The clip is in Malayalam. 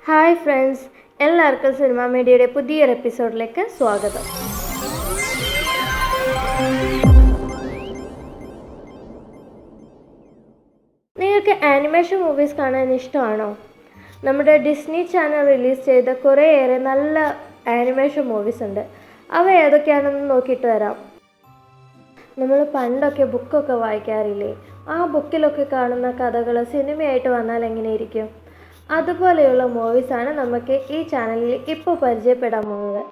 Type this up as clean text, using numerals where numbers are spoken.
ഹായ് ഫ്രണ്ട്സ്, എല്ലാവർക്കും സിനിമ മീഡിയയുടെ പുതിയൊരു എപ്പിസോഡിലേക്ക് സ്വാഗതം. നിങ്ങൾക്ക് ആനിമേഷൻ മൂവീസ് കാണാൻ ഇഷ്ടമാണോ? നമ്മുടെ ഡിസ്നി ചാനൽ റിലീസ് ചെയ്ത കുറേയേറെ നല്ല ആനിമേഷൻ മൂവീസ് ഉണ്ട്. അവ ഏതൊക്കെയാണെന്ന് നോക്കിയിട്ട് വരാം. നമ്മൾ പണ്ടൊക്കെ ബുക്കൊക്കെ വായിക്കാറില്ലേ? ആ ബുക്കിലൊക്കെ കാണുന്ന കഥകൾ സിനിമയായിട്ട് വന്നാൽ എങ്ങനെയിരിക്കും? അതുപോലെയുള്ള മൂവീസാണ് നമുക്ക് ഈ ചാനലിൽ ഇപ്പോൾ പരിചയപ്പെടാൻ പോകുന്നത്.